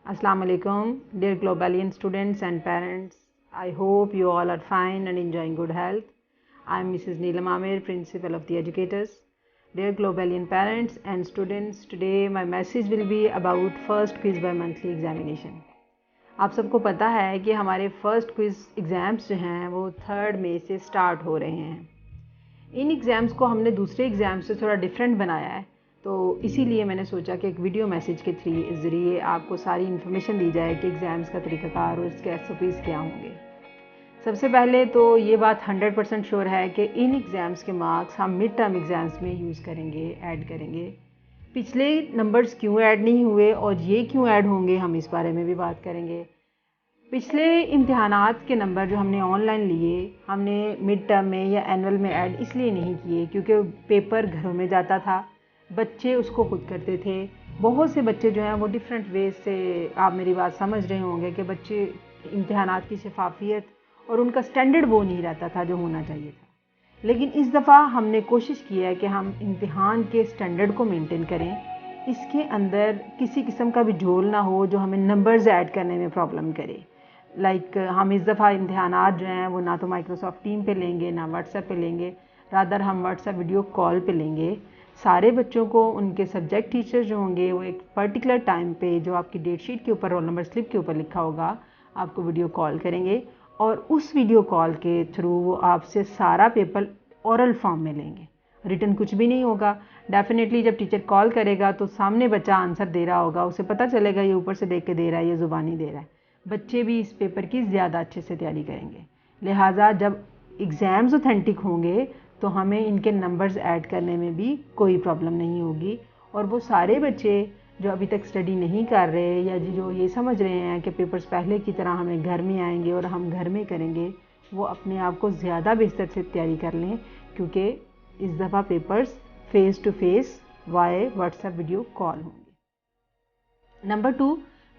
Assalamu alaikum, dear Globalian students and parents. I hope you all are fine and enjoying good health. I am Mrs. Neelam Aamir, Principal of the Educators. Dear Globalian parents and students, today my message will be about first quiz by monthly examination. आप सबको पता है कि हमारे first quiz exams जो हैं वो 3 मई से स्टार्ट हो रहे हैं। इन एग्ज़ाम्स को हमने दूसरे एग्ज़ाम से थोड़ा डिफरेंट बनाया है, तो इसीलिए मैंने सोचा कि एक वीडियो मैसेज के ज़रिए आपको सारी इन्फॉर्मेशन दी जाए कि एग्ज़ाम्स का तरीक़ाकार और इसके SOPs क्या होंगे। सबसे पहले तो ये बात 100% श्योर है कि इन एग्ज़ाम्स के मार्क्स हम मिड टर्म एग्ज़ाम्स में यूज़ करेंगे, ऐड करेंगे। पिछले नंबर्स क्यों ऐड नहीं हुए और ये क्यों ऐड होंगे, हम इस बारे में भी बात करेंगे। पिछले इम्तिहानात के नंबर जो हमने ऑनलाइन लिए, हमने मिड टर्म में या एनुअल में ऐड इसलिए नहीं किए क्योंकि पेपर घरों में जाता था, बच्चे उसको खुद करते थे। बहुत से बच्चे जो हैं वो डिफरेंट वेज से, आप मेरी बात समझ रहे होंगे कि बच्चे इम्तिहानात की शफाफियत और उनका स्टैंडर्ड वो नहीं रहता था जो होना चाहिए था। लेकिन इस दफ़ा हमने कोशिश की है कि हम इम्तिहान के स्टैंडर्ड को मेंटेन करें, इसके अंदर किसी किस्म का भी झोल ना हो जो हमें नंबर्स ऐड करने में प्रॉब्लम करे। हम इस दफ़ा इम्तिहानात जो हैं वो ना तो माइक्रोसॉफ्ट टीम पे लेंगे ना व्हाट्सएप पे लेंगे, रादर हम व्हाट्सएप वीडियो कॉल पे लेंगे। सारे बच्चों को उनके सब्जेक्ट टीचर जो होंगे वो एक पर्टिकुलर टाइम पे, जो आपकी डेट शीट के ऊपर रोल नंबर स्लिप के ऊपर लिखा होगा, आपको वीडियो कॉल करेंगे और उस वीडियो कॉल के थ्रू वो आपसे सारा पेपर ओरल फॉर्म में लेंगे। रिटन कुछ भी नहीं होगा। डेफिनेटली जब टीचर कॉल करेगा तो सामने बच्चा आंसर दे रहा होगा, उसे पता चलेगा ये ऊपर से देख के दे रहा है, ये ज़ुबानी दे रहा है। बच्चे भी इस पेपर की ज़्यादा अच्छे से तैयारी करेंगे। लिहाजा जब एग्ज़ाम्स ऑथेंटिक होंगे तो हमें इनके नंबर्स ऐड करने में भी कोई प्रॉब्लम नहीं होगी। और वो सारे बच्चे जो अभी तक स्टडी नहीं कर रहे या जो ये समझ रहे हैं कि पेपर्स पहले की तरह हमें घर में आएंगे और हम घर में करेंगे, वो अपने आप को ज़्यादा बेहतर से तैयारी कर लें, क्योंकि इस दफ़ा papers face to face via WhatsApp video call होंगे। नंबर 2,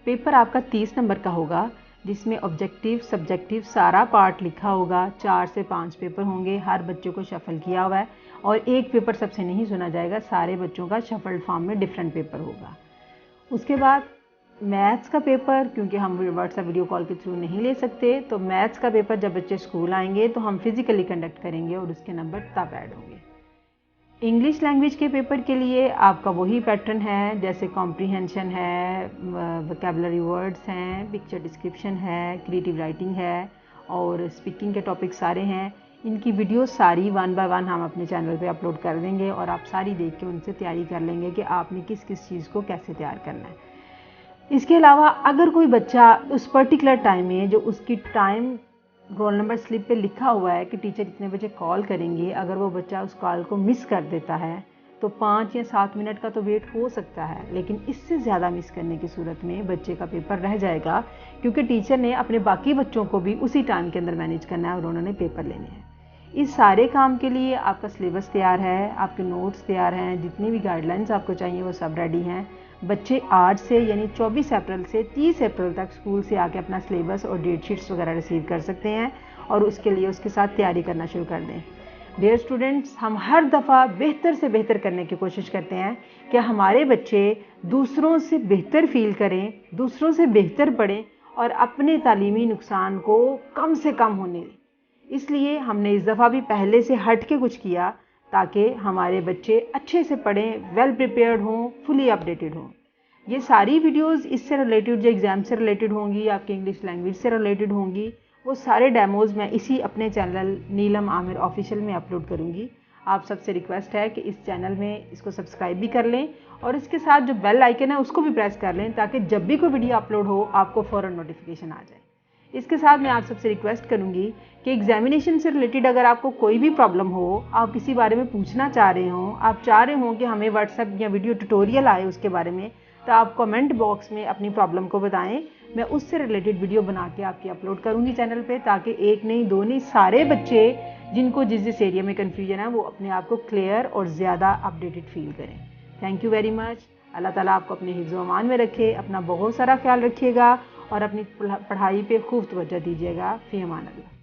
पेपर आपका 30 नंबर का होगा, जिसमें ऑब्जेक्टिव सब्जेक्टिव सारा पार्ट लिखा होगा। 4 से 5 पेपर होंगे, हर बच्चे को शफल किया हुआ है और एक पेपर सबसे नहीं सुना जाएगा, सारे बच्चों का शफल्ड फॉर्म में डिफरेंट पेपर होगा। उसके बाद मैथ्स का पेपर, क्योंकि हम व्हाट्सएप वीडियो कॉल के थ्रू नहीं ले सकते, तो मैथ्स का पेपर जब बच्चे स्कूल आएंगे तो हम फिज़िकली कंडक्ट करेंगे और उसके नंबर तब ऐड होंगे। इंग्लिश लैंग्वेज के पेपर के लिए आपका वही पैटर्न है, जैसे कॉम्प्रीहेंशन है, वोकैबुलरी वर्ड्स हैं, पिक्चर डिस्क्रिप्शन है, क्रिएटिव राइटिंग है और स्पीकिंग के टॉपिक सारे हैं। इनकी वीडियो सारी 1 बाय 1 हम अपने चैनल पे अपलोड कर देंगे और आप सारी देख के उनसे तैयारी कर लेंगे कि आपने किस किस चीज़ को कैसे तैयार करना है। इसके अलावा अगर कोई बच्चा उस पर्टिकुलर टाइम में, जो उसकी टाइम रोल नंबर स्लिप पे लिखा हुआ है कि टीचर इतने बजे कॉल करेंगे, अगर वो बच्चा उस कॉल को मिस कर देता है तो 5 या 7 मिनट का तो वेट हो सकता है, लेकिन इससे ज़्यादा मिस करने की सूरत में बच्चे का पेपर रह जाएगा, क्योंकि टीचर ने अपने बाकी बच्चों को भी उसी टाइम के अंदर मैनेज करना है और उन्होंने पेपर लेने हैं। इस सारे काम के लिए आपका सिलेबस तैयार है, आपके नोट्स तैयार हैं, जितनी भी गाइडलाइंस आपको चाहिए वो सब रेडी हैं। बच्चे आज से यानी 24 अप्रैल से 30 अप्रैल तक स्कूल से आके अपना सिलेबस और डेट शीट्स वगैरह रिसीव कर सकते हैं और उसके लिए उसके साथ तैयारी करना शुरू कर दें। डियर स्टूडेंट्स, हम हर दफ़ा बेहतर से बेहतर करने की कोशिश करते हैं कि हमारे बच्चे दूसरों से बेहतर फील करें, दूसरों से बेहतर पढ़ें और अपने तालीमी नुकसान को कम से कम होने दें। इसलिए हमने इस दफ़ा भी पहले से हट के कुछ किया ताकि हमारे बच्चे अच्छे से पढ़ें, वेल प्रिपेयर्ड हों, फुली अपडेटेड हों। ये सारी वीडियोस इससे रिलेटेड, जो एग्ज़ाम से रिलेटेड होंगी, आपके इंग्लिश लैंग्वेज से रिलेटेड होंगी, वो सारे डेमोज़ मैं इसी अपने चैनल नीलम आमिर ऑफिशियल में अपलोड करूँगी। आप सबसे रिक्वेस्ट है कि इस चैनल में इसको सब्सक्राइब भी कर लें और इसके साथ जो बेल आइकन है उसको भी प्रेस कर लें, ताकि जब भी कोई वीडियो अपलोड हो आपको फ़ौरन नोटिफिकेशन आ जाए। इसके साथ मैं आप सबसे रिक्वेस्ट करूंगी कि एग्जामिनेशन से रिलेटेड अगर आपको कोई भी प्रॉब्लम हो, आप किसी बारे में पूछना चाह रहे हो, आप चाह रहे हो कि हमें व्हाट्सएप या वीडियो ट्यूटोरियल आए उसके बारे में, तो आप कमेंट बॉक्स में अपनी प्रॉब्लम को बताएं। मैं उससे रिलेटेड वीडियो बना के आपकी अपलोड करूंगी चैनल पे, ताकि एक नहीं दो नहीं सारे बच्चे जिनको जिस जिस एरिया में कन्फ्यूजन है वो अपने आप को क्लियर और ज़्यादा अपडेटेड फील करें। Thank you very much. अल्लाह ताला आपको अपने हिफ्ज़ व अमान में रखे। अपना बहुत सारा ख्याल रखिएगा और अपनी पढ़ाई पे खूब तवज्जो दीजिएगा। फ़ी अमान अल्लाह।